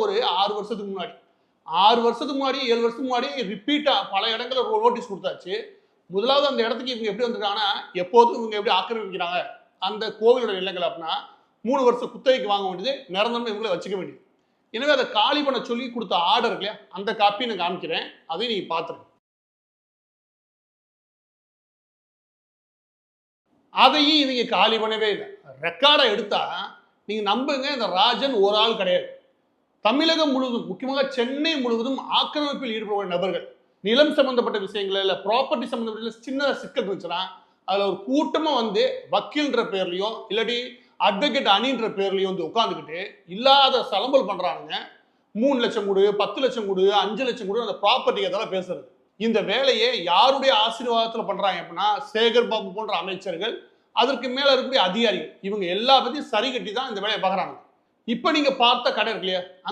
ஒரு 6 வருஷத்துக்கு முன்னாடி 6 வருஷத்துக்கு முன்னாடி 7 வருஷத்துக்கு முன்னாடி ரிப்பீட்டா பல இடங்கள்ல நோட்டீஸ் கொடுத்தாச்சு. முதலாவது அந்த இடத்துக்கு இவங்க எப்படி வந்திருக்காங்கன்னா, எப்போதும் இவங்க எப்படி ஆக்கிரமிக்கிறாங்க அந்த கோவிலோட நிலங்கள் அப்படின்னா 3 வருஷம் குத்தகைக்கு வாங்க வேண்டியது, நிரந்தரமா இவங்கள வச்சுக்க வேண்டியது. எனவே அதை காலி பண்ண சொல்லி கொடுத்த ஆர்டர் இல்லையா, அந்த காப்பி நான் காமிக்கிறேன், அதையும் நீங்க பாத்துருங்க. அதையும் இவங்க காலி பண்ணவே இல்லை. ரெக்கார்டை எடுத்தா நீங்க நம்புங்க, இந்த ராஜன் ஒரு ஆள் கிடையாது. தமிழகம் முழுவதும், முக்கியமாக சென்னை முழுவதும் ஆக்கிரமிப்பில் ஈடுபடுற நபர்கள், நிலம் சம்பந்தப்பட்ட விஷயங்கள் இல்ல ப்ராப்பர்ட்டி சம்பந்தப்பட்ட சின்ன சிக்கல் இருந்துச்சுன்னா அதுல ஒரு கூட்டமா வந்து வக்கீல்ன்ற பேர்லயும் இல்லாட்டி அட்வொகேட் அணின்ற பேர்லயும் வந்து உட்கார்ந்துக்கிட்டு இல்லாத சலம்பல் பண்றானுங்க. 3 லட்சம் கொடு, 10 லட்சம் கொடு, 5 லட்சம் கொடு, அந்த ப்ராப்பர்ட்டி அதெல்லாம் பேசுறது. இந்த வேலையை யாருடைய ஆசீர்வாதத்துல பண்றாங்க அப்படின்னா சேகர் பாபு போன்ற அமைச்சர்கள், அதற்கு மேல இருக்கக்கூடிய அதிகாரிகள், இவங்க எல்லா பத்தியும் சரி கட்டி தான் இந்த வேலையை பார்க்கறாங்க. இப்ப நீங்க பார்த்த கடை இருக்கு இல்லையா,